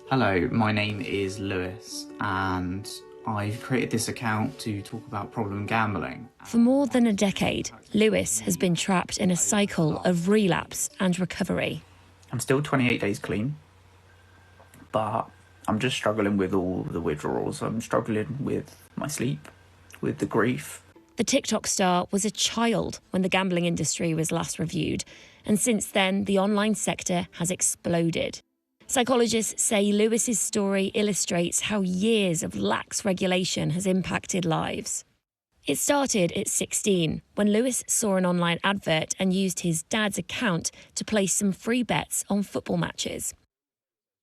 Hello, my name is Lewis and I've created this account to talk about problem gambling. For more than a decade, Lewis has been trapped in a cycle of relapse and recovery. I'm still 28 days clean, but I'm just struggling with all the withdrawals. I'm struggling with my sleep, with the grief. The TikTok star was a child when the gambling industry was last reviewed, and since then, the online sector has exploded. Psychologists say Lewis's story illustrates how years of lax regulation has impacted lives. It started at 16, when Lewis saw an online advert and used his dad's account to place some free bets on football matches.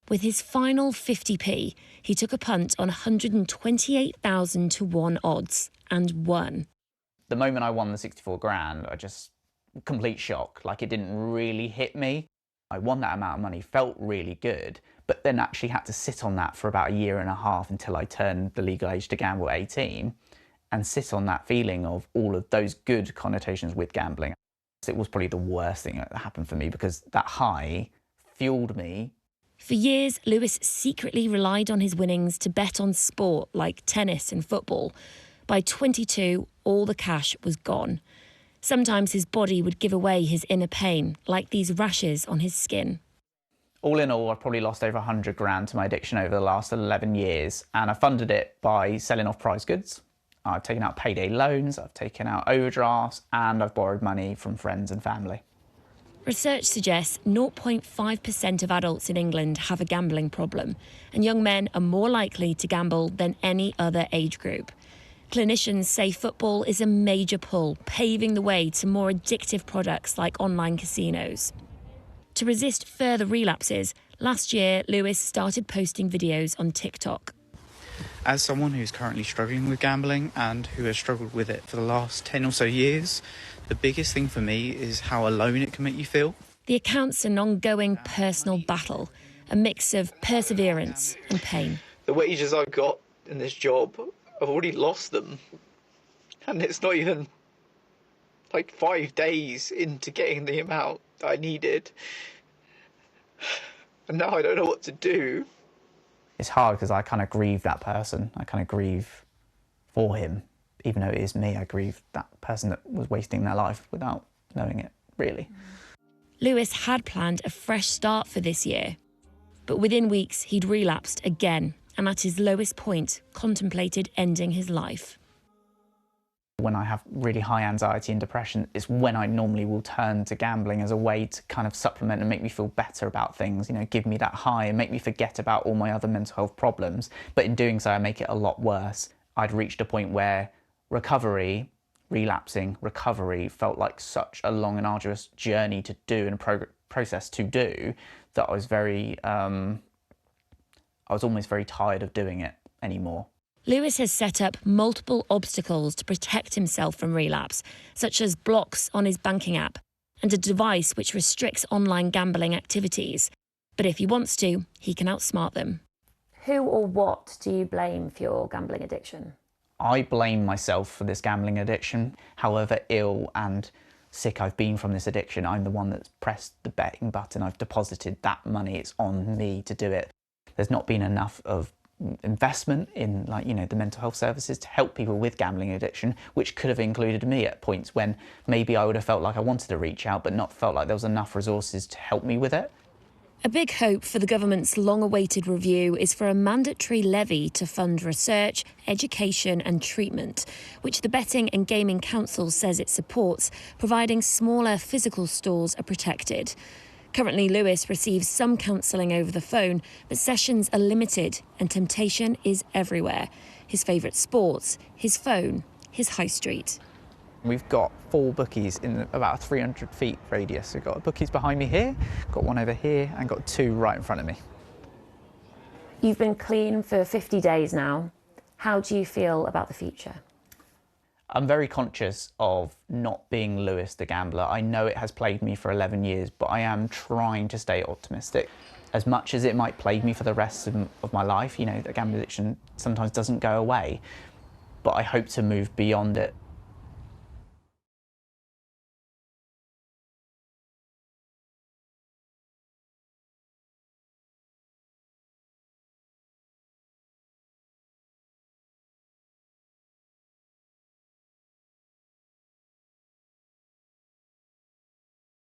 With his final 50p, he took a punt on 128,000 to 1 odds and won. The moment I won the 64 grand, complete shock, like it didn't really hit me. I won that amount of money, felt really good, but then actually had to sit on that for about a year and a half until I turned the legal age to gamble at 18 and sit on that feeling of all of those good connotations with gambling. It was probably the worst thing that happened for me because that high fueled me. For years, Lewis secretly relied on his winnings to bet on sport like tennis and football. By 22, all the cash was gone. Sometimes his body would give away his inner pain, like these rashes on his skin. All in all, I've probably lost over 100 grand to my addiction over the last 11 years, and I funded it by selling off-price goods. I've taken out payday loans, I've taken out overdrafts, and I've borrowed money from friends and family. Research suggests 0.5% of adults in England have a gambling problem, and young men are more likely to gamble than any other age group. Clinicians say football is a major pull, paving the way to more addictive products like online casinos. To resist further relapses, last year Lewis started posting videos on TikTok. As someone who's currently struggling with gambling and who has struggled with it for the last 10 or so years, the biggest thing for me is how alone it can make you feel. The account's an ongoing personal battle, a mix of perseverance and pain. The wages I've got in this job, I've already lost them. And it's not even like 5 days into getting the amount that I needed. And now I don't know what to do. It's hard because I kind of grieve that person. I kind of grieve for him. Even though it is me, I grieve that person that was wasting their life without knowing it, really. Lewis had planned a fresh start for this year. But within weeks, he'd relapsed again and at his lowest point, contemplated ending his life. When I have really high anxiety and depression, it's when I normally will turn to gambling as a way to kind of supplement and make me feel better about things, you know, give me that high and make me forget about all my other mental health problems. But in doing so, I make it a lot worse. I'd reached a point where relapsing recovery felt like such a long and arduous journey to do and a process to do that I was almost very tired of doing it anymore. Lewis has set up multiple obstacles to protect himself from relapse, such as blocks on his banking app and a device which restricts online gambling activities. But if he wants to, he can outsmart them. Who or what do you blame for your gambling addiction? I blame myself for this gambling addiction. However ill and sick I've been from this addiction, I'm the one that's pressed the betting button. I've deposited that money. It's on me to do it. There's not been enough of investment in, like, you know, the mental health services to help people with gambling addiction, which could have included me at points when maybe I would have felt like I wanted to reach out, but not felt like there was enough resources to help me with it. A big hope for the government's long-awaited review is for a mandatory levy to fund research, education and treatment, which the Betting and Gaming Council says it supports, providing smaller physical stores are protected. Currently, Lewis receives some counselling over the phone, but sessions are limited and temptation is everywhere. His favourite sports, his phone, his high street. We've got 4 bookies in about a 300 feet radius. We've got bookies behind me here, got one over here, and got 2 right in front of me. You've been clean for 50 days now. How do you feel about the future? I'm very conscious of not being Lewis the gambler. I know it has plagued me for 11 years, but I am trying to stay optimistic. As much as it might plague me for the rest of my life, you know, the gambling addiction sometimes doesn't go away, but I hope to move beyond it